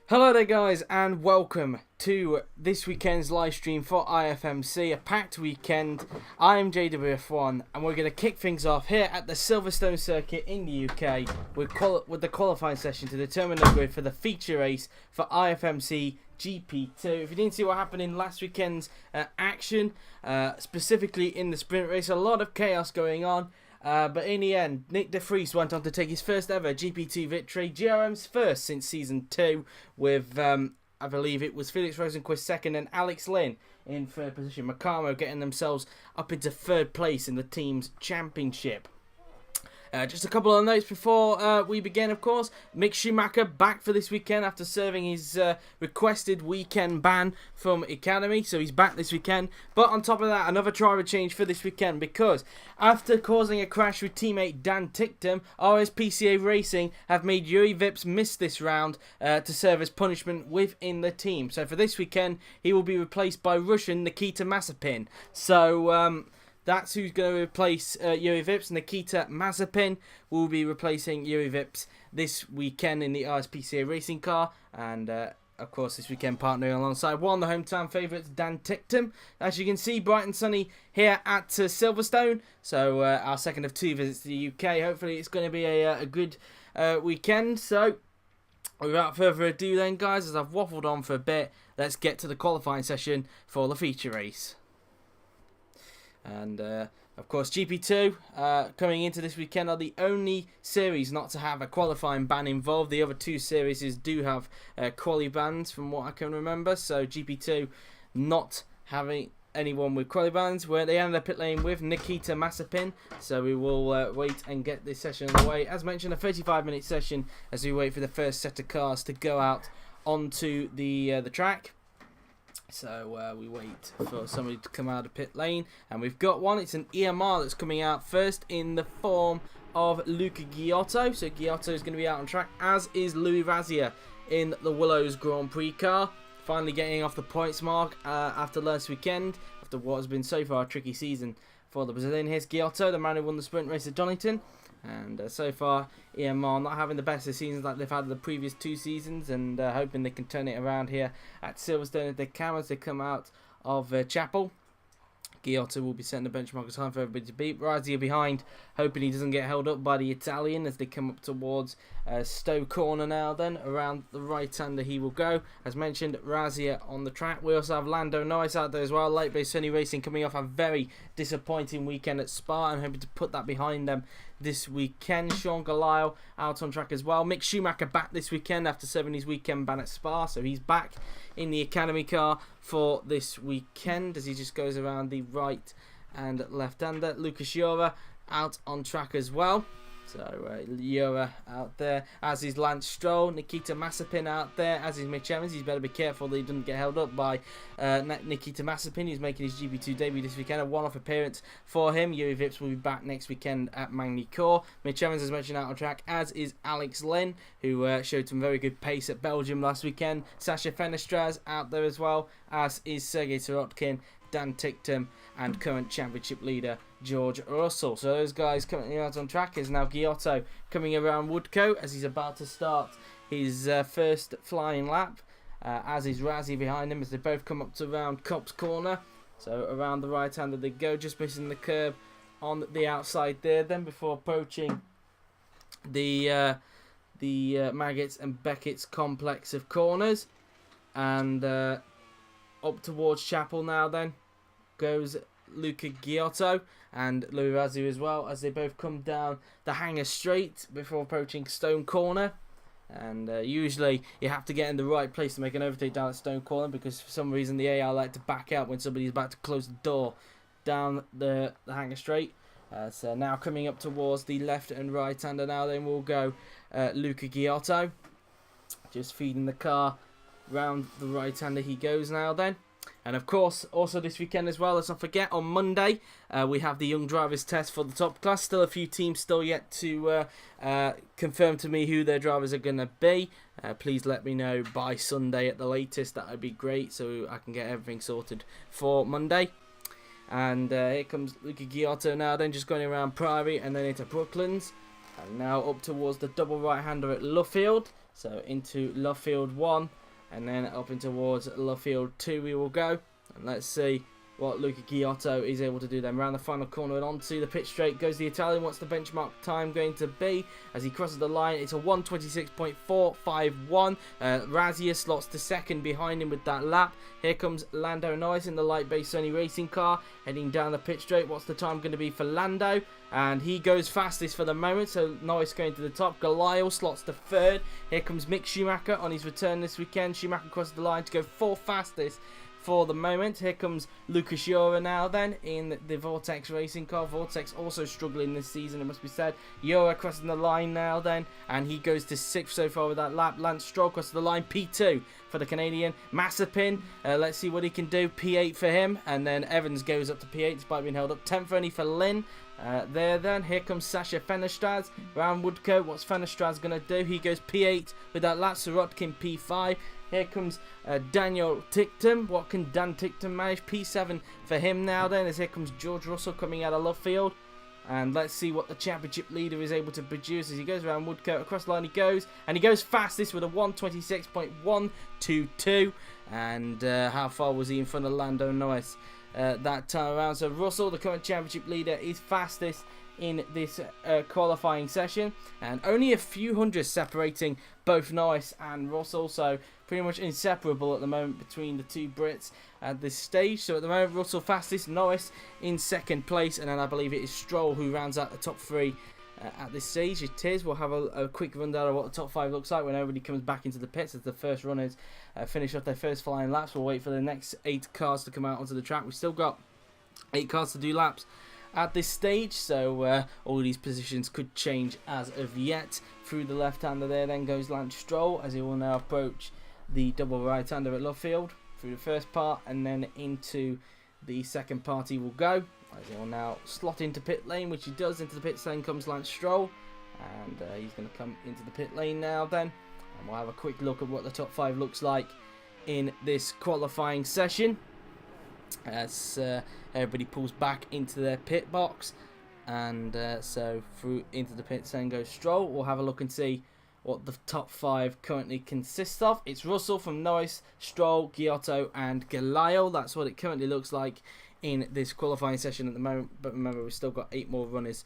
Hello there guys, and welcome to this weekend's live stream for IFMC, a packed weekend. I am JWF1 and we're going to kick things off here at the Silverstone circuit in the UK with the qualifying session to determine the grid for the feature race for IFMC GP2. If you didn't see what happened in last weekend's action, specifically in the sprint race, a lot of chaos going on. But in the end, Nick de Vries went on to take his first ever GP2 victory, GRM's first since Season 2, with, I believe it was Felix Rosenquist second and Alex Lynn in third position. Macamo getting themselves up into third place in the team's championship. Just a couple of notes before we begin, of course. Mick Schumacher back for this weekend after serving his requested weekend ban from Academy. So he's back this weekend. But on top of that, another driver change for this weekend, because after causing a crash with teammate Dan Ticktum, RSPCA Racing have made Yuri Vips miss this round to serve as punishment within the team. So for this weekend, he will be replaced by Russian Nikita Mazepin. So that's who's going to replace Yuri Vips. Nikita Mazepin will be replacing Yuri Vips this weekend in the RSPCA racing car. And, of course, this weekend partnering alongside one of the hometown favourites, Dan Ticktum. As you can see, bright and sunny here at Silverstone. So, our second of two visits to the UK. Hopefully, it's going to be a good weekend. So, without further ado then, guys, as I've waffled on for a bit, let's get to the qualifying session for the feature race. And, of course, GP2 coming into this weekend are the only series not to have a qualifying ban involved. The other two series do have quali bans, from what I can remember. So GP2 not having anyone with quali bans, where they ended up pit lane with Nikita Mazepin. So we will wait and get this session underway. As mentioned, a 35-minute session as we wait for the first set of cars to go out onto the track. So we wait for somebody to come out of pit lane, and we've got one. It's an EMR that's coming out first in the form of Luca Giotto. So Giotto is going to be out on track, as is Louis Razia in the Willows Grand Prix car. Finally getting off the points mark after last weekend, after what has been so far a tricky season for the Brazilian. Here's Giotto, the man who won the sprint race at Donington. And so far, EMR not having the best of seasons like they've had in the previous two seasons, and hoping they can turn it around here at Silverstone if they can as they come out of Chapel. Giotto will be setting the benchmark of time for everybody to beat. Razia behind, hoping he doesn't get held up by the Italian as they come up towards Stowe Corner now then. Around the right-hander he will go. As mentioned, Razia on the track. We also have Lando Norris out there as well. Late Bay Sunny Racing coming off a very disappointing weekend at Spa and hoping to put that behind them this weekend. Sean Galisle out on track as well. Mick Schumacher back this weekend after serving his weekend ban at Spa. So he's back in the Academy car for this weekend as he just goes around the right and left-hander. Lucas Jura out on track as well. So Jura out there, as is Lance Stroll. Nikita Mazepin out there, as is Mitch Evans. He's better be careful that he doesn't get held up by Nikita Mazepin, who's making his GP2 debut this weekend. A one-off appearance for him. Yuri Vips will be back next weekend at Magny-Cours. Mitch Evans, as mentioned, out on track, as is Alex Lynn, who showed some very good pace at Belgium last weekend. Sasha Fenestraz out there as well, as is Sergei Sirotkin, Dan Ticktum, and current championship leader George Russell. So those guys currently out on track. Is now Giotto coming around Woodcote as he's about to start his first flying lap, as is Razzie behind him as they both come up to around Cops Corner. So around the right hander they go, just missing the curb on the outside there then before approaching the Maggots and Beckett's complex of corners. And up towards Chapel now then goes Luca Giotto and Louis Razia as well, as they both come down the hangar straight before approaching Stone Corner. And usually you have to get in the right place to make an overtake down at Stone Corner, because for some reason the AI like to back out when somebody's about to close the door down the hangar straight. So now coming up towards the left and right hander now then will go Luca Giotto, just feeding the car round the right hander he goes now then. And of course, also this weekend as well, let's not forget, on Monday, we have the Young Drivers Test for the top class. Still a few teams still yet to confirm to me who their drivers are going to be. Please let me know by Sunday at the latest. That would be great, so I can get everything sorted for Monday. And here comes Luca Giotto now, then just going around Priory and then into Brooklands. And now up towards the double right-hander at Luffield. So into love field 1, and then up in towards love field 2 we will go. And let's see what Luca Giotto is able to do then. Around the final corner and onto the pit straight goes the Italian. What's the benchmark time going to be as he crosses the line? It's a 1:26.451. Razia slots to second behind him with that lap. Here comes Lando Norris in the light base Sony racing car heading down the pit straight. What's the time going to be for Lando? And he goes fastest for the moment, so Norris going to the top. Galile slots to third. Here comes Mick Schumacher on his return this weekend. Schumacher crosses the line to go fourth fastest for the moment. Here comes Lucas Jura now then in the Vortex racing car. Vortex also struggling this season, it must be said. Jura crossing the line now then, and he goes to 6th so far with that lap. Lance Stroll crosses the line, P2 for the Canadian. Mazepin, let's see what he can do. P8 for him, and then Evans goes up to P8 despite being held up. 10th only for Lynn. There then, here comes Sasha Fennerstad round Woodcote. What's Fennerstad going to do? He goes P8 with that lap. Sirotkin P5. Here comes Daniel Ticktum. What can Dan Ticktum manage? P7 for him now then, as here comes George Russell coming out of love field. And let's see what the championship leader is able to produce as he goes around Woodcote. Across the line he goes, and he goes fastest with a 1:26.122. And how far was he in front of Lando Norris that time around? So Russell, the current championship leader, is fastest in this qualifying session, and only a few hundreds separating both Norris and Russell, so pretty much inseparable at the moment between the two Brits at this stage. So at the moment, Russell fastest, Norris in second place, and then I believe it is Stroll who rounds out the top 3 at this stage. It is. We'll have a quick rundown of what the top 5 looks like when everybody comes back into the pits as the first runners finish off their first flying laps. We'll wait for the next 8 cars to come out onto the track. We've still got 8 cars to do laps at this stage, so all these positions could change as of yet. Through the left-hander there then goes Lance Stroll as he will now approach the double right-hander at Lovefield through the first part, and then into the second part he will go as he will now slot into pit lane, which he does. Into the pit lane comes Lance Stroll, and he's going to come into the pit lane now then, and we'll have a quick look at what the top 5 looks like in this qualifying session as everybody pulls back into their pit box. And so through into the pits then goes Stroll. We'll have a look and see what the top 5 currently consists of. It's Russell from Norris, Stroll, Giotto and Galile. That's what it currently looks like in this qualifying session at the moment, but remember we've still got 8 more runners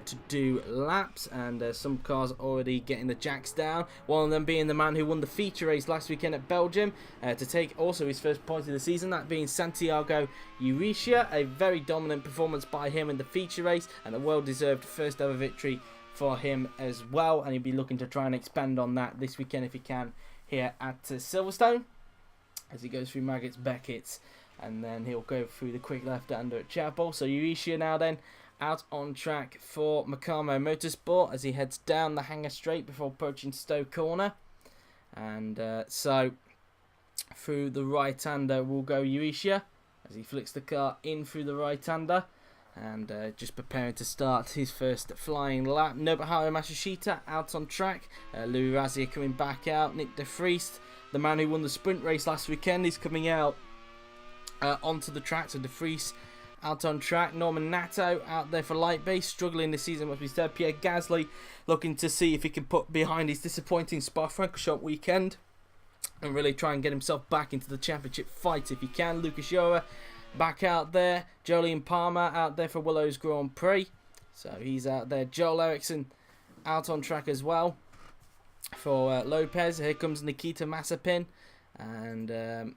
to do laps, and some cars already getting the jacks down, one of them being the man who won the feature race last weekend at Belgium to take also his first point of the season, that being Santiago Urisha. A very dominant performance by him in the feature race, and a well-deserved first ever victory for him as well, and he'll be looking to try and expand on that this weekend if he can here at Silverstone as he goes through Maggots, Beckett's, and then he'll go through the quick left-hander at Chapel. So Urisha now then out on track for Macamo Motorsport as he heads down the hangar straight before approaching Stowe Corner. And so through the right-hander will go Urisha as he flicks the car in through the right-hander. And just preparing to start his first flying lap. Nobuharu Matsushita out on track. Louis Razia coming back out. Nick de Vries, the man who won the sprint race last weekend, is coming out onto the track. So de Vries out on track. Norman Nato out there for light base, struggling this season must be said. Pierre Gasly looking to see if he can put behind his disappointing Spa-Francorchamps weekend and really try and get himself back into the championship fight if he can. Lucas Jura back out there. Jolyon Palmer out there for Willow's Grand Prix, so he's out there. Joel Eriksson out on track as well for Lopez. Here comes Nikita Mazepin, and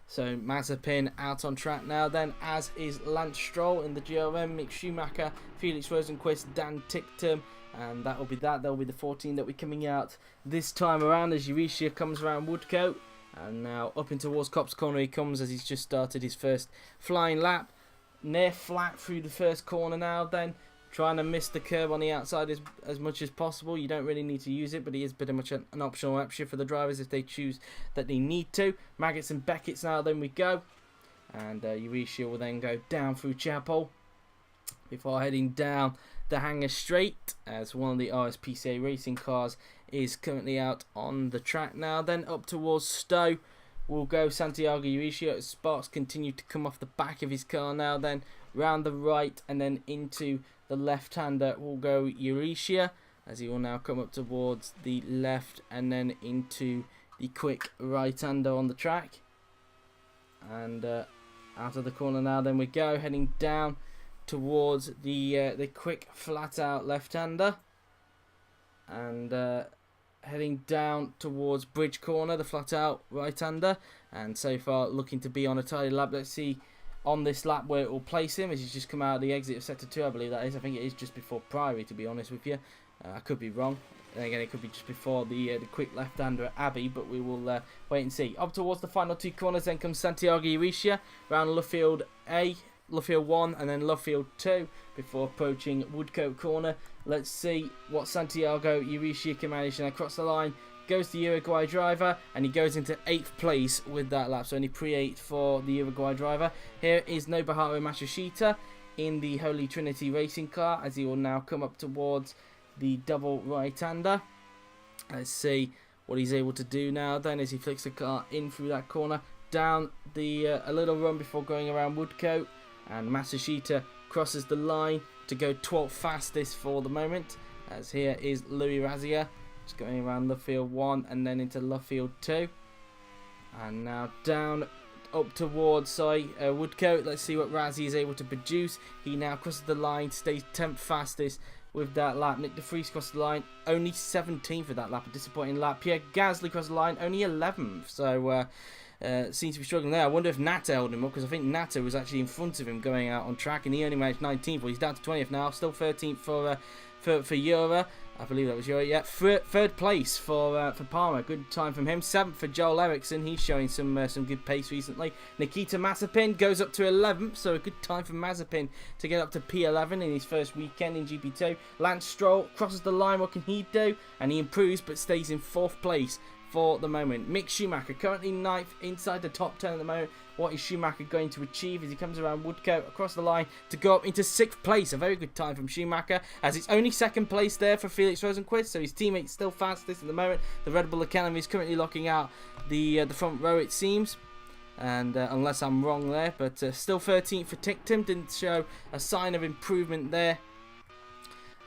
so Mazepin out on track now then, as is Lance Stroll in the GRM, Mick Schumacher, Felix Rosenqvist, Dan Ticktum, and that will be that. That will be the 14 that will be coming out this time around as Urisha comes around Woodcote. And now up in towards Copse Corner he comes as he's just started his first flying lap. Near flat through the first corner now then, trying to miss the curb on the outside as much as possible. You don't really need to use it, but it is pretty much an optional option for the drivers if they choose that they need to. Maggots and Beckett's now then we go. And Urisha will then go down through Chapel before heading down the hangar straight as one of the RSPCA racing cars is currently out on the track now. Then up towards Stowe will go Santiago Urisha as sparks continue to come off the back of his car now then. Round the right and then into the left-hander will go Urisha. as he will now come up towards the left and then into the quick right-hander on the track. And out of the corner now, then we go, heading down towards the quick flat-out left-hander. And heading down towards bridge corner, the flat-out right-hander. And so far looking to be on a tidy lap. Let's see on this lap where it will place him, as he's just come out of the exit of sector 2, I believe that is. I think it is just before Prix, to be honest with you. I could be wrong. And again, it could be just before the quick left-hander at Abbey, but we will wait and see. Up towards the final 2 corners, then comes Santiago Uricia, round Luffield 1 and then Luffield 2 before approaching Woodcote corner. Let's see what Santiago Uricia can manage, and across the line goes the Uruguay driver, and he goes into 8th place with that lap, so only pre-8 for the Uruguay driver. Here is Nobuharu Matsushita in the Holy Trinity racing car, as he will now come up towards the double right-hander. Let's see what he's able to do now then, as he flicks the car in through that corner, down the a little run before going around Woodcote, and Matsushita crosses the line to go 12th fastest for the moment, as here is Louis Razia just going around Luffield 1 and then into Luffield 2, and now down up towards Woodcote. Let's see what Razzie is able to produce. He now crosses the line, stays 10th fastest with that lap. Nick de Vries crossed the line, only 17th for that lap, a disappointing lap. Pierre Gasly crossed the line, only 11th, so seems to be struggling there. I wonder if Natta held him up, because I think Natta was actually in front of him going out on track, and he only managed 19th. Well, he's down to 20th now, still 13th for Eura. I believe that was Eura, yeah. Third place for Palmer, good time from him. 7th for Joel Eriksson, he's showing some good pace recently. Nikita Mazepin goes up to 11th, so a good time for Mazepin to get up to P11 in his first weekend in GP2. Lance Stroll crosses the line, what can he do? And he improves, but stays in 4th place for the moment. Mick Schumacher currently 9th inside the top 10 at the moment. What is Schumacher going to achieve as he comes around Woodcote across the line to go up into 6th place? A very good time from Schumacher, as it's only 2nd place there for Felix Rosenqvist, so his teammate's still fastest at the moment. The Red Bull Academy is currently locking out the front row, it seems, and unless I'm wrong there, but still 13th for Ticktum. Didn't show a sign of improvement there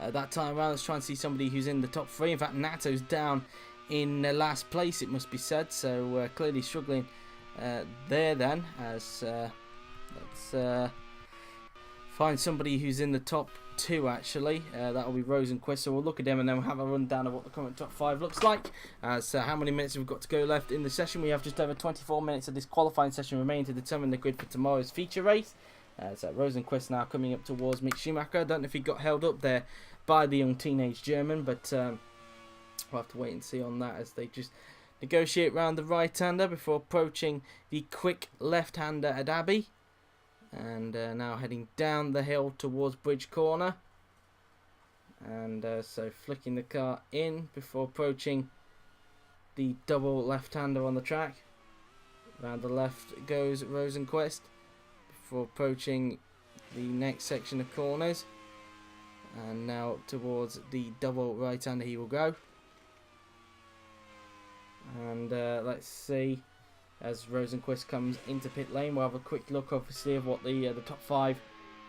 that time around. Let's try and see somebody who's in the top 3. In fact, Nato's down in last place, it must be said, so clearly struggling there then, as let's find somebody who's in the top 2 actually. That'll be Rosenqvist, so we'll look at him and then we'll have a rundown of what the current top 5 looks like. As how many minutes have we got to go left in the session? We have just over 24 minutes of this qualifying session remaining to determine the grid for tomorrow's feature race. So Rosenqvist now coming up towards Mick Schumacher. I don't know if he got held up there by the young teenage German, but we'll have to wait and see on that, as they just negotiate round the right-hander before approaching the quick left-hander at Abbey. And now heading down the hill towards Bridge Corner. And so flicking the car in before approaching the double left-hander on the track. Round the left goes Rosenqvist before approaching the next section of corners. And now towards the double right-hander he will go. And let's see, as Rosenqvist comes into pit lane, we'll have a quick look obviously of what the top 5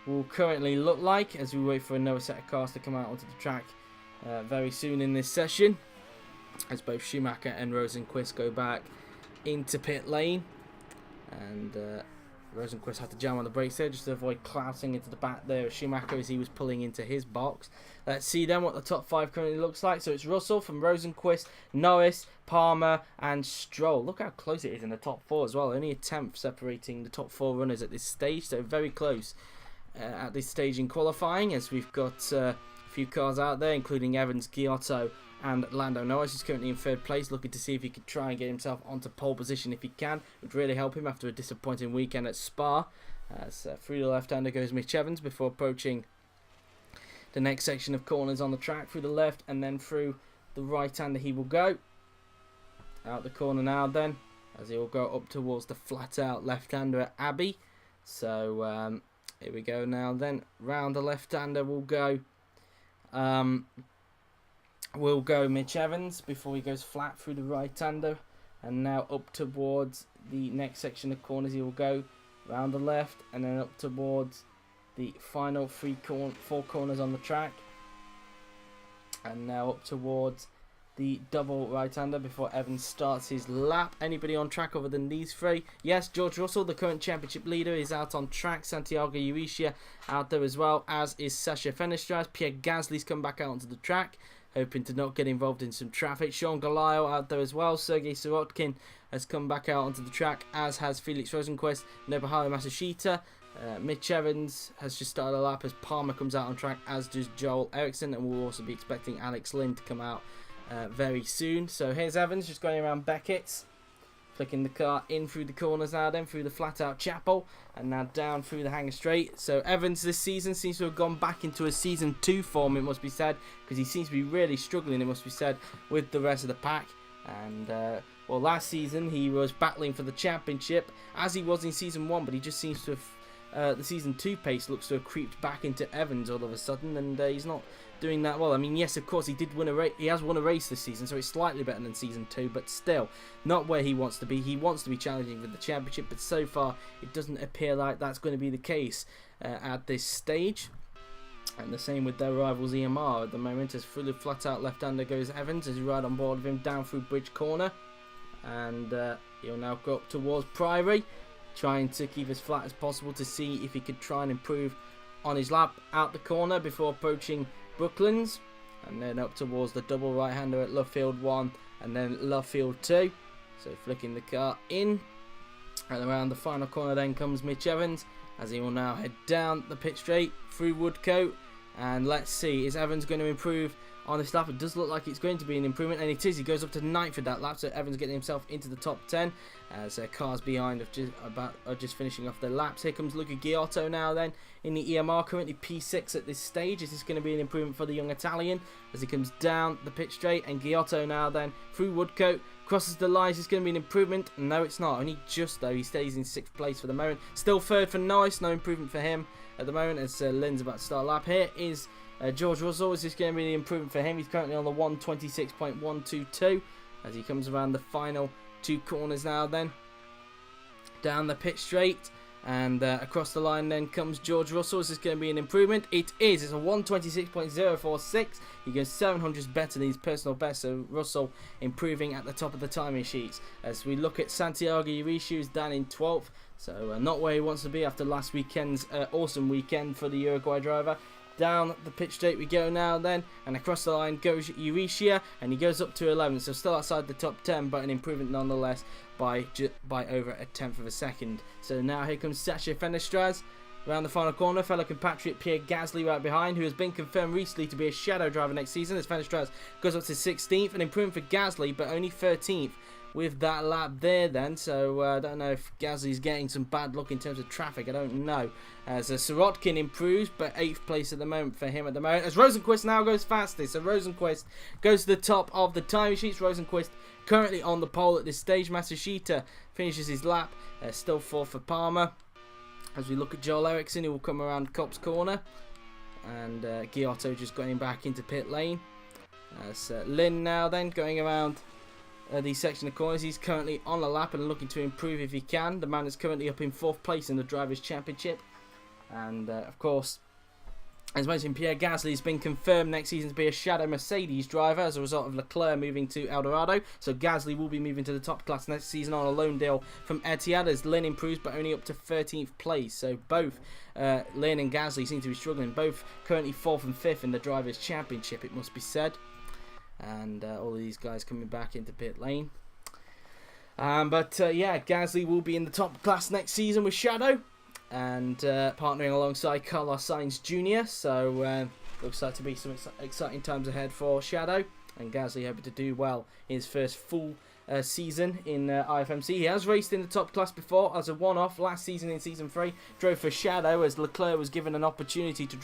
will currently look like as we wait for another set of cars to come out onto the track very soon in this session, as both Schumacher and Rosenqvist go back into pit lane. And Rosenqvist had to jam on the brakes there just to avoid clouting into the back there of Schumacher as he was pulling into his box. Let's see then what the top 5 currently looks like. So it's Russell from Rosenqvist, Norris, Palmer and Stroll. Look how close it is in the top 4 as well. Only a 10th separating the top 4 runners at this stage, so very close at this stage in qualifying, as we've got a few cars out there including Evans, Giotto and Lando Norris is currently in 3rd place, looking to see if he could try and get himself onto pole position if he can. Would really help him after a disappointing weekend at Spa. As through the left-hander goes Mitch Evans before approaching the next section of corners on the track. Through the left and then through the right-hander he will go. Out the corner now then, as he will go up towards the flat-out left-hander at Abbey. So here we go now then. Round the left-hander will go Mitch Evans before he goes flat through the right-hander, and now up towards the next section of corners he will go round the left and then up towards the final 4 corners on the track. And now up towards the double right-hander before Evans starts his lap. Anybody on track other than these three? Yes, George Russell, the current championship leader, is out on track. Santiago Urrutia out there as well, as is Sasha Fenestraz. Pierre Gasly's come back out onto the track, hoping to not get involved in some traffic. Sean Galayo out there as well. Sergei Sirotkin has come back out onto the track, as has Felix Rosenqvist, Nobuharu Matsushita. Mitch Evans has just started a lap as Palmer comes out on track, as does Joel Eriksson, and we'll also be expecting Alex Lynn to come out very soon. So here's Evans just going around Beckett's, flicking the car in through the corners now, then through the flat out chapel, and now down through the hangar straight. So Evans this season seems to have gone back into a season 2 form, it must be said, because he seems to be really struggling, it must be said, with the rest of the pack. And well, last season he was battling for the championship as he was in season 1, but he just seems to have the season 2 pace looks to have creeped back into Evans all of a sudden, and he's not doing that well. I mean, yes, of course, he did win a race. He has won a race this season, so it's slightly better than season 2, but still not where he wants to be. He wants to be challenging for the championship, but so far it doesn't appear like that's going to be the case at this stage. And the same with their rivals EMR at the moment, as fully flat out left-hander goes Evans as you ride on board of him down through Bridge Corner, and he'll now go up towards Priory, trying to keep as flat as possible to see if he could try and improve on his lap out the corner before approaching Brooklands, and then up towards the double right-hander at Lovefield 1 and then Lovefield 2. So flicking the car in, and around the final corner then comes Mitch Evans, as he will now head down the pit straight through Woodcote. And let's see, is Evans going to improve on this lap? It does look like it's going to be an improvement, and it is. He goes up to 9th for that lap, so Evans getting himself into the top 10 as cars behind are just finishing off their laps. Here comes Luca Ghiotto now then in the EMR, currently P6 at this stage. Is this going to be an improvement for the young Italian as he comes down the pit straight? And Ghiotto now then through Woodcote, crosses the lines. It's going to be an improvement. No, it's not. Only just though. He stays in 6th place for the moment. Still 3rd for Norris. No improvement for him at the moment as Lynn's about to start a lap. Here is George Russell. Is this going to be the improvement for him? He's currently on the 126.122 as he comes around the final 2 corners now then. Down the pit straight and across the line then comes George Russell. Is this going to be an improvement? It is. It's a 126.046. He goes 700s better than his personal best, so Russell improving at the top of the timing sheets. As we look at Santiago Urrutia, who's down in 12th, so not where he wants to be after last weekend's awesome weekend for the Uruguay driver. Down the pit straight we go now then, and across the line goes Urrutia, and he goes up to 11th, so still outside the top 10, but an improvement nonetheless by over a tenth of a second. So now here comes Sasha Fenestraz around the final corner, fellow compatriot Pierre Gasly right behind, who has been confirmed recently to be a shadow driver next season, as Fenestraz goes up to 16th, an improvement for Gasly, but only 13th with that lap there then. So I don't know if Gasly's getting some bad luck in terms of traffic, I don't know. As Sirotkin improves, but 8th place at the moment for him at the moment, as Rosenqvist now goes fastest. So Rosenqvist goes to the top of the time sheets. Rosenqvist currently on the pole at this stage. Matsushita finishes his lap, still 4th for Palmer. As we look at Joel Eriksson, who will come around Copse Corner, and Ghiotto just going back into pit lane. As Lynn now then going around the section of corners. He's currently on the lap and looking to improve if he can. The man is currently up in 4th place in the Drivers' Championship. And of course, as mentioned, Pierre Gasly has been confirmed next season to be a shadow Mercedes driver as a result of Leclerc moving to Eldorado. So Gasly will be moving to the top class next season on a loan deal from Etihad, as Lynn improves but only up to 13th place. So both Lynn and Gasly seem to be struggling, both currently 4th and 5th in the Drivers' Championship, it must be said. And all of these guys coming back into pit lane. But yeah, Gasly will be in the top class next season with Shadow, and partnering alongside Carlos Sainz Jr. So looks like to be some exciting times ahead for Shadow, and Gasly hoping to do well in his first full season in IFMC. He has raced in the top class before as a one-off last season in Season 3. Drove for Shadow as Leclerc was given an opportunity to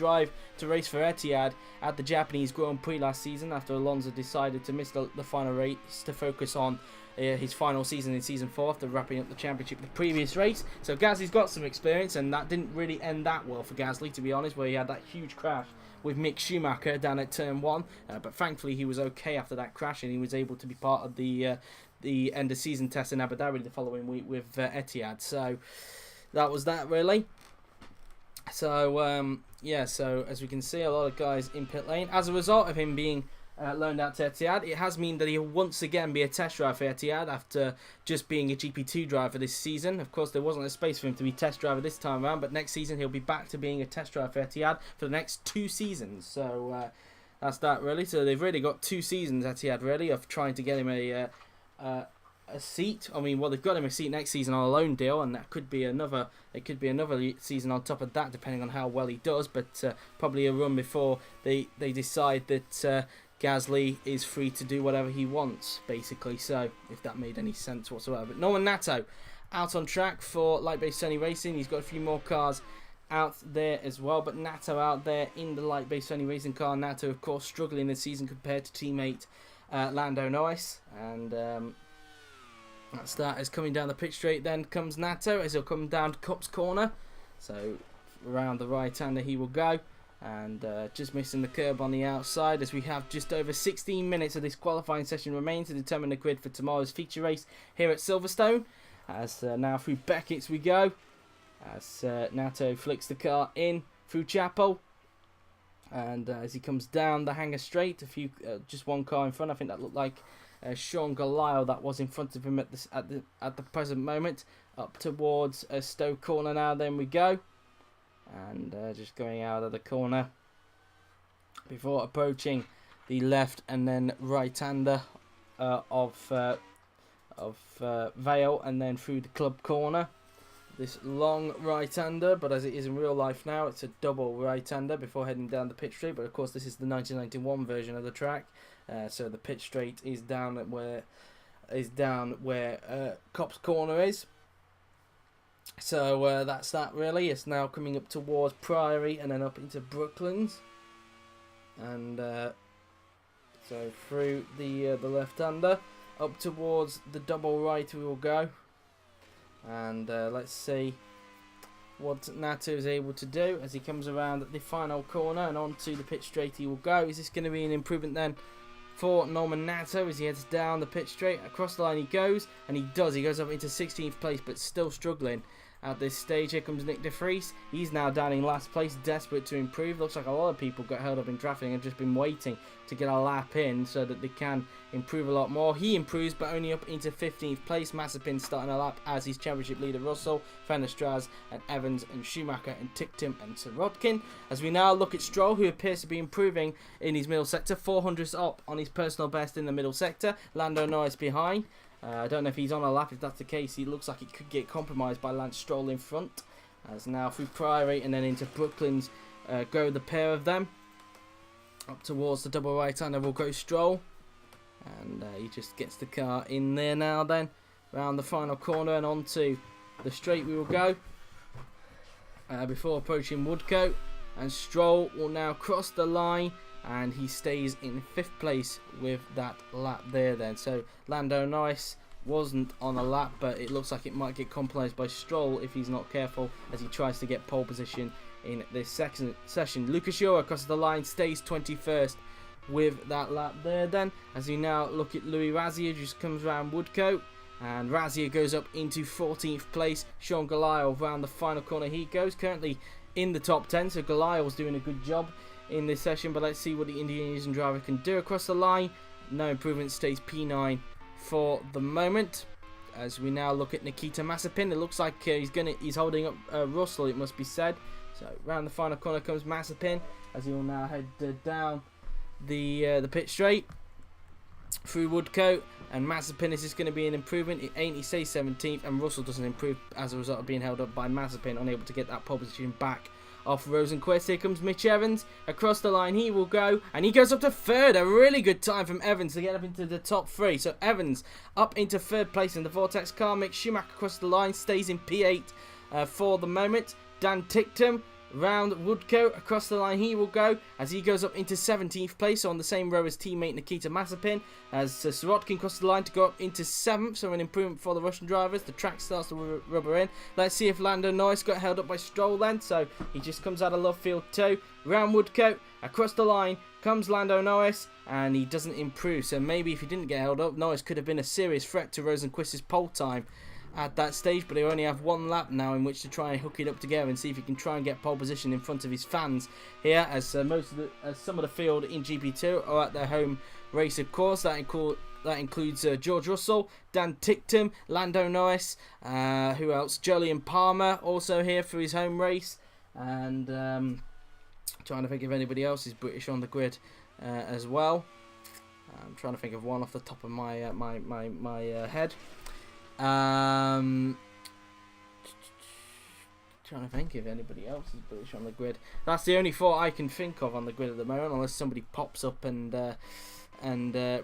race for Etihad at the Japanese Grand Prix last season after Alonso decided to miss the final race to focus on his final season in Season 4 after wrapping up the championship the previous race. So Gasly's got some experience, and that didn't really end that well for Gasly, to be honest, where he had that huge crash with Mick Schumacher down at turn 1, but thankfully he was okay after that crash, and he was able to be part of the end of season test in Abu Dhabi the following week with Etihad. So that was that really. So yeah, so as we can see, a lot of guys in pit lane as a result of him being loaned out to Etihad. It has meant that he'll once again be a test driver for Etihad after just being a GP2 driver this season. Of course, there wasn't a space for him to be test driver this time around, but next season he'll be back to being a test driver for Etihad for the next 2 seasons. So that's that really. So they've really got 2 seasons, Etihad, really, of trying to get him a seat. I mean, well, they've got him a seat next season on a loan deal, and that could be another. It could be another season on top of that, depending on how well he does. But probably a run before they decide that Gasly is free to do whatever he wants, basically. So if that made any sense whatsoever. But Norman Nato out on track for Light Base Sony Racing. He's got a few more cars out there as well, but Nato out there in the Light Base Sony Racing car. Nato, of course, struggling this season compared to teammate Lando Norris, and that's that. As coming down the pit straight, then comes Nato as he'll come down to Cup's corner. So around the right-hander he will go, and just missing the curb on the outside, as we have just over 16 minutes of this qualifying session remain to determine the grid for tomorrow's feature race here at Silverstone. As now through Beckett's we go, as Nato flicks the car in through Chapel, and as he comes down the hangar straight, just one car in front. I think that looked like Sean Galile that was in front of him at the present moment. Up towards Stowe corner now. Then we go, and just going out of the corner before approaching the left and then right-hander of Vale, and then through the club corner. This long right-hander, but as it is in real life now, it's a double right-hander before heading down the pit straight. But of course, this is the 1991 version of the track, so the pit straight is down where Cop's corner is. So that's that really. It's now coming up towards Priory and then up into Brooklands, and so through the left-hander up towards the double right we will go. And let's see what Nato is able to do as he comes around the final corner and onto the pit straight he will go. Is this going to be an improvement then for Norman Nato as he heads down the pit straight? Across the line he goes, and he does. He goes up into 16th place, but still struggling at this stage. Here comes Nick de Vries. He's now down in last place, desperate to improve. Looks like a lot of people got held up in traffic and have just been waiting to get a lap in so that they can improve a lot more. He improves, but only up into 15th place. Mazepin starting a lap as his championship leader Russell, Van der Straat and Evans and Schumacher and Ticktum and Sirotkin. As we now look at Stroll, who appears to be improving in his middle sector. 400s up on his personal best in the middle sector. Lando Norris behind. I don't know if he's on a lap. If that's the case, he looks like it could get compromised by Lance Stroll in front. As now through Priory and then into Brooklands go the pair of them. Up towards the double right-hander will go Stroll. And he just gets the car in there now then. Round the final corner and onto the straight we will go. Before approaching Woodcote. And Stroll will now cross the line. And he stays in 5th place with that lap there then. So Lando Norris wasn't on a lap, but it looks like it might get compromised by Stroll if he's not careful as he tries to get pole position in this session. Lucas Euro across the line stays 21st with that lap there then. As we now look at Louis Razier, just comes around Woodcote. And Razier goes up into 14th place. Sean Galile round the final corner he goes. Currently in the top 10, so Galile's doing a good job in this session, but let's see what the Indonesian driver can do across the line. No improvement, stays P9 for the moment. As we now look at Nikita Mazepin, it looks like he's holding up Russell, it must be said. So round the final corner comes Mazepin as he will now head down the pit straight through Woodcote, and Mazepin, is this going to be an improvement? It ain't. He stays 17th, and Russell doesn't improve as a result of being held up by Mazepin, unable to get that pole position back off Rosenquist. Here comes Mitch Evans. Across the line he will go, and he goes up to 3rd. A really good time from Evans to get up into the top 3. So Evans up into 3rd place in the Vortex car. Mick Schumacher across the line stays in P8 for the moment. Dan Ticktum round Woodcote. Across the line he will go as he goes up into 17th place on the same row as teammate Nikita Mazepin, as Sirotkin crosses the line to go up into 7th, so an improvement for the Russian drivers. The track starts to rubber in. Let's see if Lando Norris got held up by Stroll then, so he just comes out of love field 2. Round Woodcote, across the line comes Lando Norris, and he doesn't improve, so maybe if he didn't get held up, Norris could have been a serious threat to Rosenquist's pole time. at that stage, but he'll only have one lap now in which to try and hook it up together and see if he can try and get pole position in front of his fans here, as some of the field in GP2 are at their home race, of course. That includes George Russell, Dan Ticktum, Lando Norris, who else? Jolyon Palmer also here for his home race, and trying to think if anybody else is British on the grid as well. I'm trying to think of one off the top of my head. Trying to think if anybody else is British on the grid. That's the only thought I can think of on the grid at the moment, unless somebody pops up and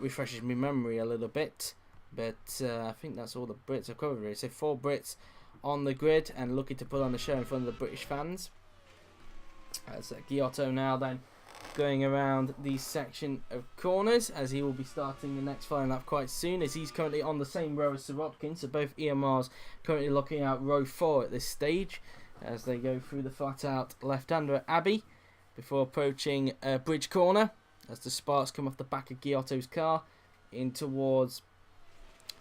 refreshes my memory a little bit. But I think that's all the Brits are covered. So 4 Brits on the grid and looking to put on the show in front of the British fans. That's Giotto now then going around the section of corners, as he will be starting the next final lap quite soon, as he's currently on the same row as Sirotkin. So both EMRs currently looking at row 4 at this stage as they go through the flat out left-hander at Abbey before approaching Bridge Corner as the sparks come off the back of Giotto's car in towards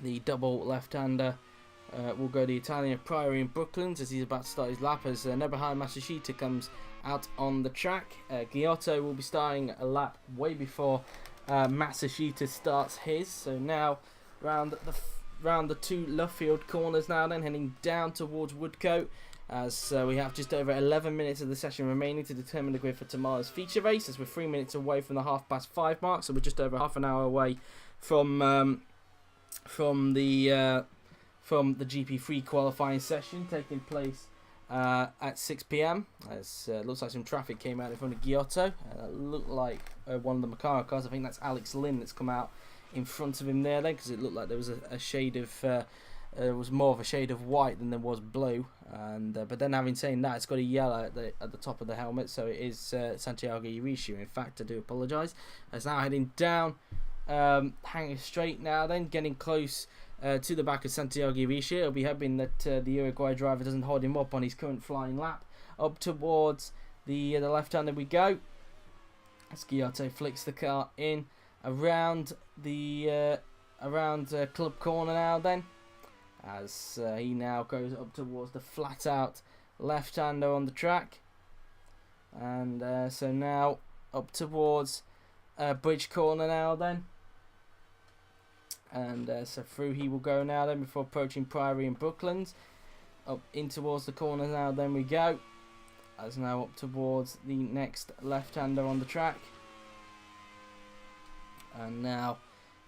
the double left-hander. Will go the Italian Priory in Brooklands as he's about to start his lap, as Nebahai Matsushita comes out on the track. Giotto will be starting a lap way before Matsushita starts his. So now round the 2 Luffield corners now, then heading down towards Woodcote, as we have just over 11 minutes of the session remaining to determine the grid for tomorrow's feature race, as we're 3 minutes away from the 5:30 mark. So we're just over half an hour away from the GP3 qualifying session taking place at 6 p.m. As looks like some traffic came out in front of Giotto. Looked like one of the Macaro cars. I think that's Alex Lynn that's come out in front of him there, then, because it looked like there was a shade of was more of a shade of white than there was blue. And but then, having said that, it's got a yellow at the top of the helmet, so it is Santiago Irishu. In fact, I do apologise. As now heading down, hanging straight now, then getting close to the back of Santiago Irishu. It'll be hoping that the Uruguay driver doesn't hold him up on his current flying lap. Up towards the left-hander we go, as Giotto flicks the car in around the club corner now, then, as he now goes up towards the flat-out left-hander on the track. And so now up towards Bridge Corner now, then. And so through he will go now then before approaching Priory and Brooklands. Up in towards the corner now then we go. As now up towards the next left-hander on the track. And now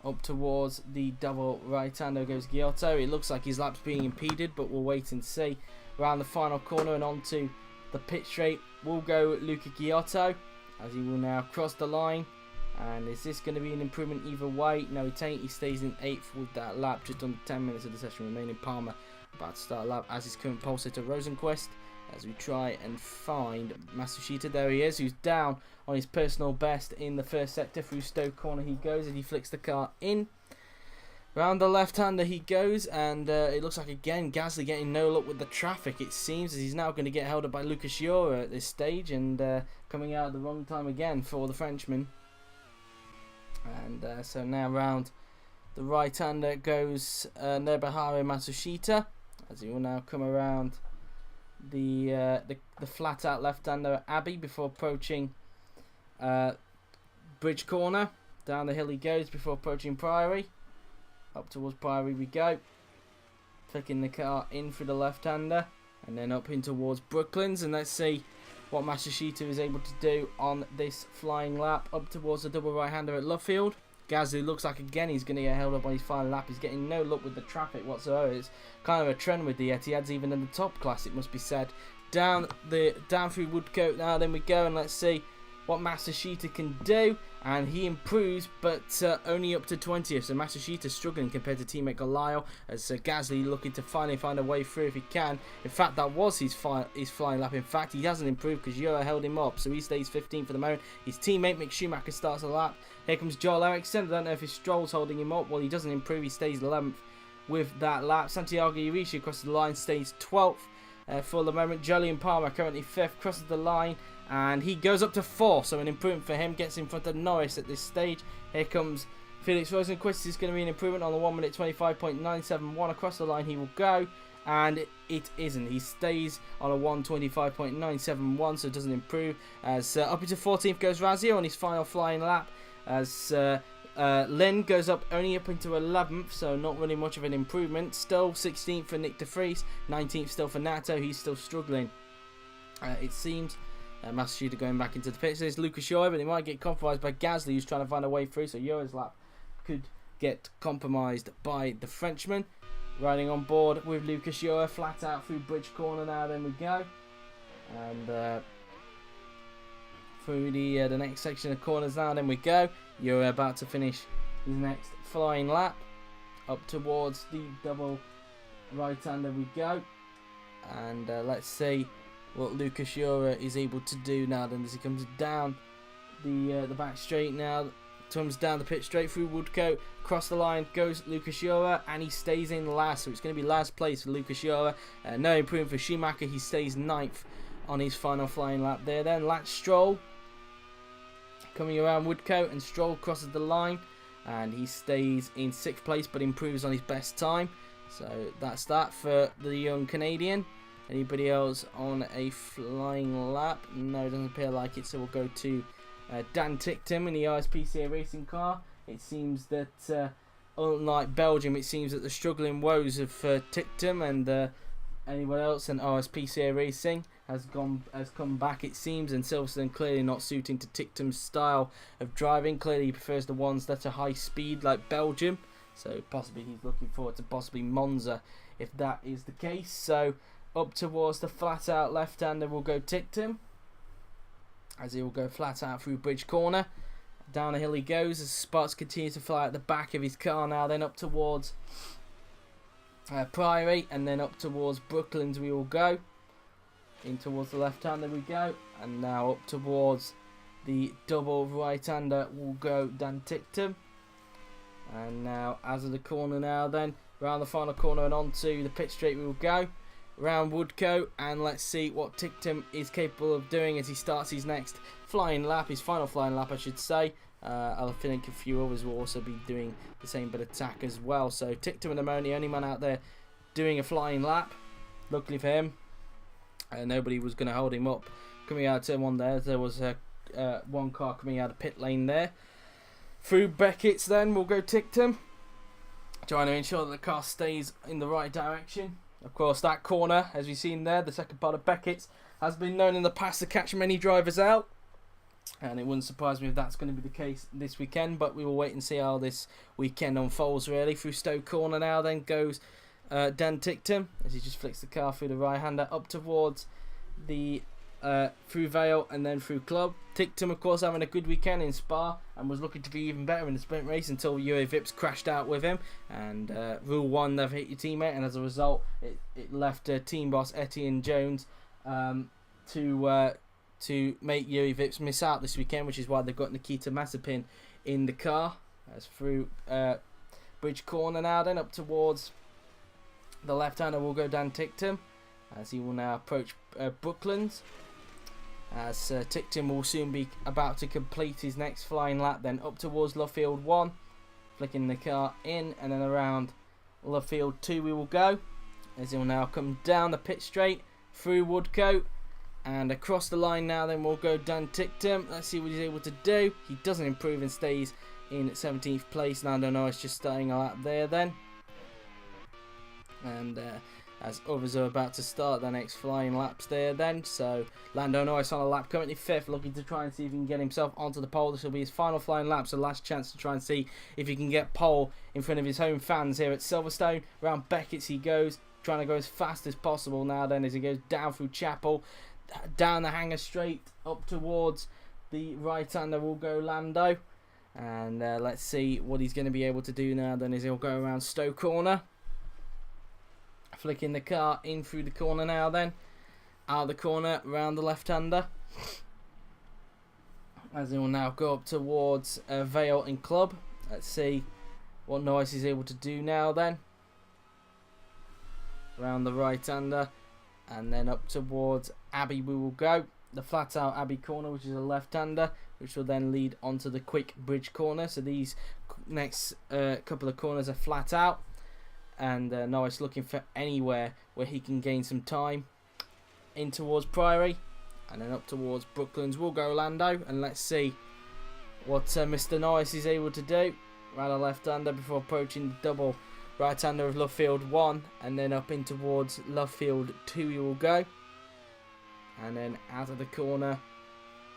up towards the double right-hander goes Giotto. It looks like his lap's being impeded, but we'll wait and see. Around the final corner and onto the pit straight will go Luca Giotto, as he will now cross the line. And is this going to be an improvement either way? No, it ain't. He stays in 8th with that lap, just under 10 minutes of the session remaining. Palmer about to start a lap as his current pole sitter Rosenquist, as we try and find Matsushita. There he is, who's down on his personal best in the first sector. Through Stoke Corner he goes, and he flicks the car in. Round the left-hander he goes, and it looks like again Gasly getting no luck with the traffic, it seems, as he's now going to get held up by Lucas Jura at this stage, and coming out at the wrong time again for the Frenchman. And so now round the right-hander goes Nebahari Matsushita, as he will now come around the flat-out left-hander at Abbey before approaching Bridge Corner. Down the hill he goes before approaching Priory. Up towards Priory we go, flicking the car in for the left-hander, and then up in towards Brooklands. And let's see what Matsushita is able to do on this flying lap. Up towards the double right-hander at Luffield. Gasly looks like again he's going to get held up on his final lap. He's getting no luck with the traffic whatsoever. It's kind of a trend with the Etiads, even in the top class, it must be said. Down through Woodcote now then we go, and let's see what Matsushita can do. And he improves, but only up to 20th. So Matsushita struggling compared to teammate Galayo, as Gasly looking to finally find a way through if he can. In fact, that was his flying lap. In fact, he hasn't improved because Jura held him up, so he stays 15th for the moment. His teammate Mick Schumacher starts a lap. Here comes Joel Eriksson. I don't know if his Stroll's holding him up. Well, he doesn't improve. He stays 11th with that lap. Santiago Irishu crosses the line, stays 12th. For the moment, Jolyon Palmer currently 5th, crosses the line, and he goes up to 4th, so an improvement for him, gets in front of Norris at this stage. Here comes Felix Rosenquist is going to be an improvement on the 1 minute 25.971. Across the line he will go, and it isn't. He stays on a 125.971, so it doesn't improve. As up into 14th goes Razio on his final flying lap, as Lynn goes only up into 11th, so not really much of an improvement. Still 16th for Nick de Vries, 19th still for Nato. He's still struggling, it seems. Massachusetts going back into the pits. There's Lucas Euro, but he might get compromised by Gasly, who's trying to find a way through, so Euro's lap could get compromised by the Frenchman. Riding on board with Lucas Euro, flat out through Bridge Corner now, then we go. And through the next section of corners now, then we go. Euro about to finish his next flying lap. Up towards the double right-hander we go. And let's see what Lucas Euro is able to do now then, as he comes down the back straight now. Comes down the pit straight through Woodcote, across the line goes Lucas Euro, and he stays in last, so it's going to be last place for Lucas Euro. No improvement for Schumacher, he stays 9th on his final flying lap there. Then Lance Stroll coming around Woodcote, and Stroll crosses the line and he stays in 6th place but improves on his best time. So that's that for the young Canadian. Anybody else on a flying lap? No, it doesn't appear like it, so we'll go to Dan Ticktum in the ISPCA racing car. It seems that unlike Belgium, it seems that the struggling woes of Ticktum and anyone else in ISPCA racing has come back, it seems, and Silverstone clearly not suiting to Ticktum's style of driving. Clearly he prefers the ones that are high speed like Belgium, so possibly he's looking forward to possibly Monza if that is the case. So up towards the flat out left hander will go Ticktum, as he will go flat out through Bridge Corner. Down the hill he goes as Sparks continues to fly at the back of his car now, then up towards Priory, and then up towards Brooklands we will go. In towards the left hander we go, and now up towards the double right hander will go Dan Ticktum. And now as of the corner now then, around the final corner and onto the pit straight we will go. Round Woodcote, and let's see what Ticktum is capable of doing as he starts his next flying lap, his final flying lap I should say. I think a few others will also be doing the same bit of attack as well. So Ticktum at the moment, the only man out there doing a flying lap. Luckily for him, nobody was going to hold him up. Coming out of turn 1 there was one car coming out of pit lane there. Through Beckett's then we'll go Ticktum, trying to ensure that the car stays in the right direction. Of course, that corner, as we've seen there, the second part of Beckett's, has been known in the past to catch many drivers out. And it wouldn't surprise me if that's going to be the case this weekend, but we will wait and see how this weekend unfolds, really. Through Stowe Corner now then goes Dan Ticktum, as he just flicks the car through the right-hander up towards the through Vale and then through Club. Ticktum, of course, having a good weekend in Spa and was looking to be even better in the sprint race until Yuri Vips crashed out with him, and Rule 1 never hit your teammate, and as a result it left team boss Etienne Jones to make Yuri Vips miss out this weekend, which is why they've got Nikita Mazepin in the car. As through Bridge Corner now then, up towards the left-hander will go Dan Ticktum, as he will now approach Brooklands, as Ticktum will soon be about to complete his next flying lap. Then up towards Luffield 1, flicking the car in, and then around Luffield 2 we will go, as he will now come down the pit straight through Woodcote and across the line now. Then we'll go Dan Ticktum. Let's see what he's able to do. He doesn't improve and stays in 17th place. Lando Norris just starting a lap there then, and as others are about to start their next flying laps there then. So Lando Norris on a lap, currently 5th, looking to try and see if he can get himself onto the pole. This will be his final flying lap, so last chance to try and see if he can get pole in front of his home fans here at Silverstone. Round Beckett's he goes, trying to go as fast as possible now then, as he goes down through Chapel, down the hanger straight, up towards the right-hander will go Lando. And let's see what he's going to be able to do now then, as he'll go around Stowe Corner, flicking the car in through the corner now then, out of the corner, round the left-hander, as he will now go up towards Vale and Club. Let's see what Norris is able to do now then, round the right-hander, and then up towards Abbey we will go, the flat-out Abbey corner, which is a left-hander, which will then lead onto the quick Bridge Corner. So these next couple of corners are flat out, and Norris looking for anywhere where he can gain some time. In towards Priory, and then up towards Brooklands will go Lando, and let's see what Mr. Norris is able to do. Right a left-hander before approaching the double right-hander of Lovefield 1, and then up in towards Lovefield 2 he will go, and then out of the corner,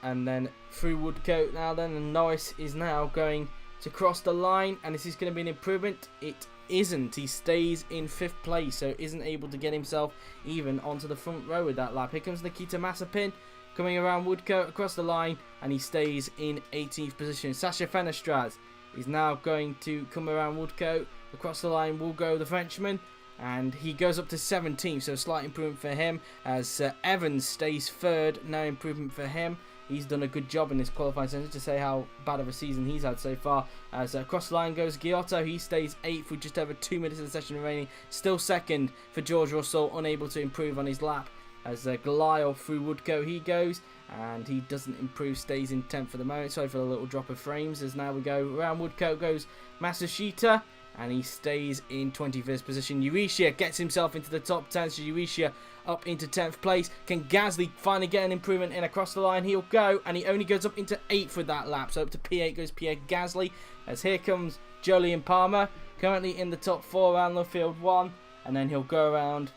and then through Woodcote now then, and Norris is now going to cross the line, and this is going to be an improvement. It isn't. He stays in 5th place, so isn't able to get himself even onto the front row with that lap. Here comes Nikita Mazepin coming around Woodcote across the line, and he stays in 18th position. Sasha Fenestraz is now going to come around Woodcote across the line. Will go the Frenchman, and he goes up to 17th, so slight improvement for him as Evans stays 3rd. No improvement for him. He's done a good job in this qualifying centre to say how bad of a season he's had so far. As across the line goes Giotto, he stays 8th with just over 2 minutes of the session remaining. Still 2nd for George Russell, unable to improve on his lap. As Glisle through Woodcote he goes, and he doesn't improve, stays in 10th for the moment. Sorry for the little drop of frames. As now we go around Woodcote goes Masashita, and he stays in 21st position. Urisha gets himself into the top 10, so Urisha up into 10th place. Can Gasly finally get an improvement in across the line? He'll go, and he only goes up into 8th with that lap, so up to P8 goes Pierre Gasly. As here comes Jolyon Palmer, currently in the top 4 around Lovefield 1, and then he'll go around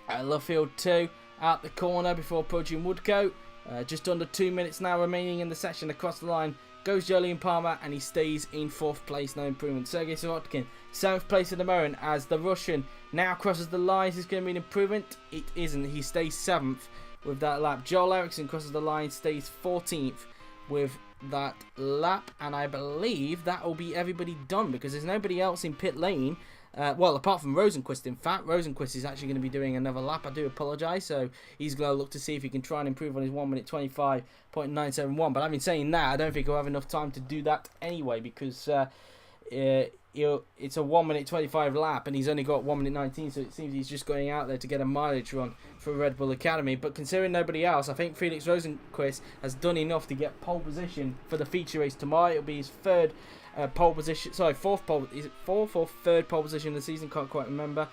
Lovefield 2 out the corner before approaching Woodcote. Just under 2 minutes now remaining in the session. Across the line goes Jolyon Palmer, and he stays in 4th place, no improvement. Sergei Sirotkin, 7th place at the moment, as the Russian now crosses the lines. Is going to be an improvement? It isn't. He stays 7th with that lap. Joel Eriksson crosses the line, stays 14th with that lap, and I believe that will be everybody done because there's nobody else in pit lane. Well, apart from Rosenquist, in fact. Rosenquist is actually going to be doing another lap. I do apologise. So he's going to look to see if he can try and improve on his 1 minute 25.971. But I've been saying that. I don't think he'll have enough time to do that anyway because it's a 1 minute 25 lap and he's only got 1 minute 19. So it seems he's just going out there to get a mileage run for Red Bull Academy. But considering nobody else, I think Felix Rosenquist has done enough to get pole position for the feature race tomorrow. It'll be his third pole position, sorry, fourth pole, is it fourth or third pole position of the season? Can't quite remember.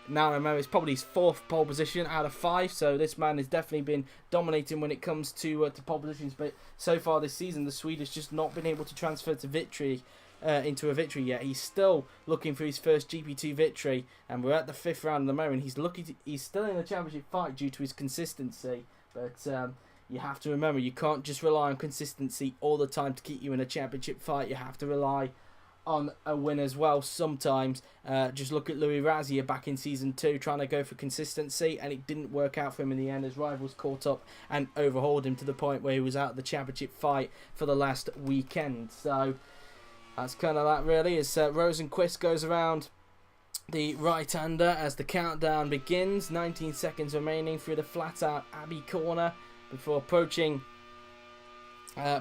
Now I remember it's probably his 4th pole position out of 5, so this man has definitely been dominating when it comes to pole positions, but so far this season the Swede has just not been able to transfer to victory, into a victory yet. He's still looking for his first GP2 victory, and we're at the 5th round at the moment. He's still in the championship fight due to his consistency, but you have to remember, you can't just rely on consistency all the time to keep you in a championship fight. You have to rely on a win as well sometimes. Just look at Louis Razia back in Season 2 trying to go for consistency, and it didn't work out for him in the end as rivals caught up and overhauled him to the point where he was out of the championship fight for the last weekend. So that's kind of that really, as Rosenquist goes around the right-hander as the countdown begins. 19 seconds remaining through the flat-out Abbey corner before approaching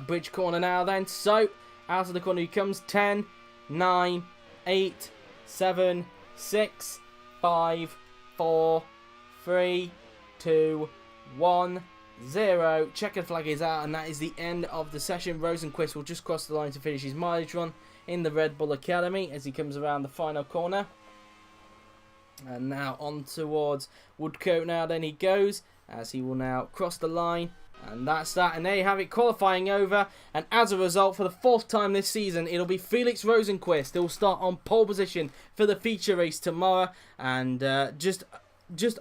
Bridge corner now then. So out of the corner he comes. 10, 9, 8, 7, 6, 5, 4, 3, 2, 1, 0. Checkered flag is out, and that is the end of the session. Rosenquist will just cross the line to finish his mileage run in the Red Bull Academy as he comes around the final corner. And now on towards Woodcote now then he goes, as he will now cross the line. And that's that, and there you have it, qualifying over. And as a result, for the 4th time this season, it'll be Felix Rosenquist. He'll start on pole position for the feature race tomorrow, and just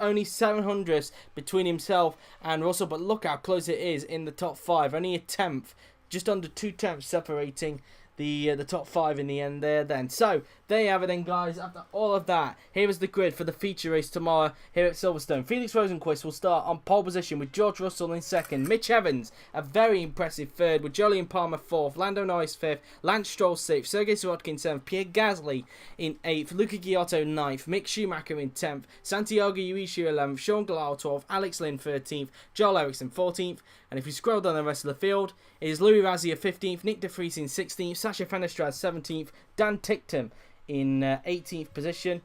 only 700ths between himself and Russell. But look how close it is in the top 5. Only a 10th, just under 2 tenths separating the top 5 in the end there then. So there you have it then, guys. After all of that, here is the grid for the feature race tomorrow here at Silverstone. Felix Rosenquist will start on pole position with George Russell in 2nd. Mitch Evans, a very impressive 3rd, with Jolyon Palmer 4th, Lando Norris 5th, Lance Stroll 6th, Sergei Sirotkin 7th, Pierre Gasly in 8th, Luca Giotto 9th, Mick Schumacher in 10th, Santiago Uisha 11th, Sean Glisle 12th, Alex Lynn 13th, Joel Eriksson 14th, and if you scroll down the rest of the field, it is Louis Razia 15th, Nick de Vries in 16th, Sasha Fenestraz 17th, Dan Ticktum in 18th position,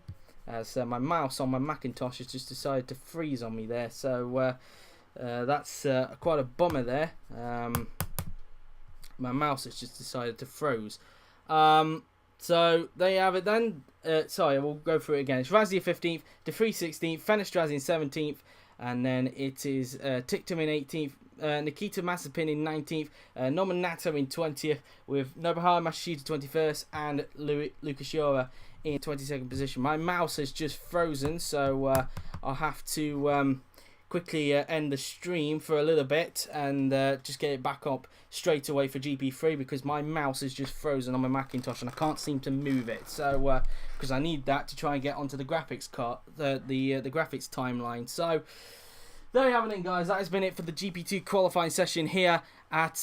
as my mouse on my Macintosh has just decided to freeze on me there, so that's quite a bummer there. My mouse has just decided to froze So there you have it then. Sorry, we'll go through it again. It's Razia 15th, De Vries 16th, Fenestrazi in 17th, and then it is Ticktum in 18th, Nikita Mazepin in 19th, Norman Nato in 20th, with Nobuharu Matsushita 21st, and Lucas Jura in 22nd position. My mouse has just frozen, so I'll have to quickly end the stream for a little bit and just get it back up straight away for GP3 because my mouse is just frozen on my Macintosh and I can't seem to move it. So because I need that to try and get onto the graphics card, the graphics timeline. So there you have it, guys. That has been it for the GP2 qualifying session here at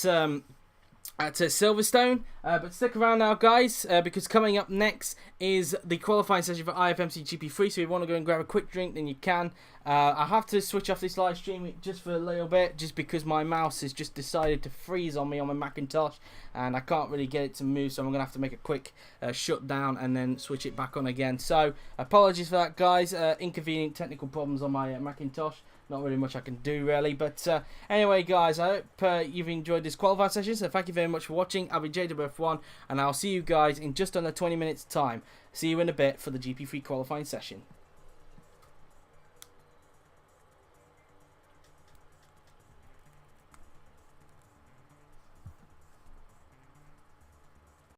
Silverstone, but stick around now, guys, because coming up next is the qualifying session for IFMC GP3. So if you want to go and grab a quick drink, then you can. I have to switch off this live stream just for a little bit, just because my mouse has just decided to freeze on me on my Macintosh, and I can't really get it to move. So I'm gonna have to make a quick shutdown and then switch it back on again. So apologies for that, guys. Inconvenient technical problems on my Macintosh. Not really much I can do, really. But anyway, guys, I hope you've enjoyed this qualifying session. So thank you very much for watching. I'll be JWF1, and I'll see you guys in just under 20 minutes' time. See you in a bit for the GP3 qualifying session.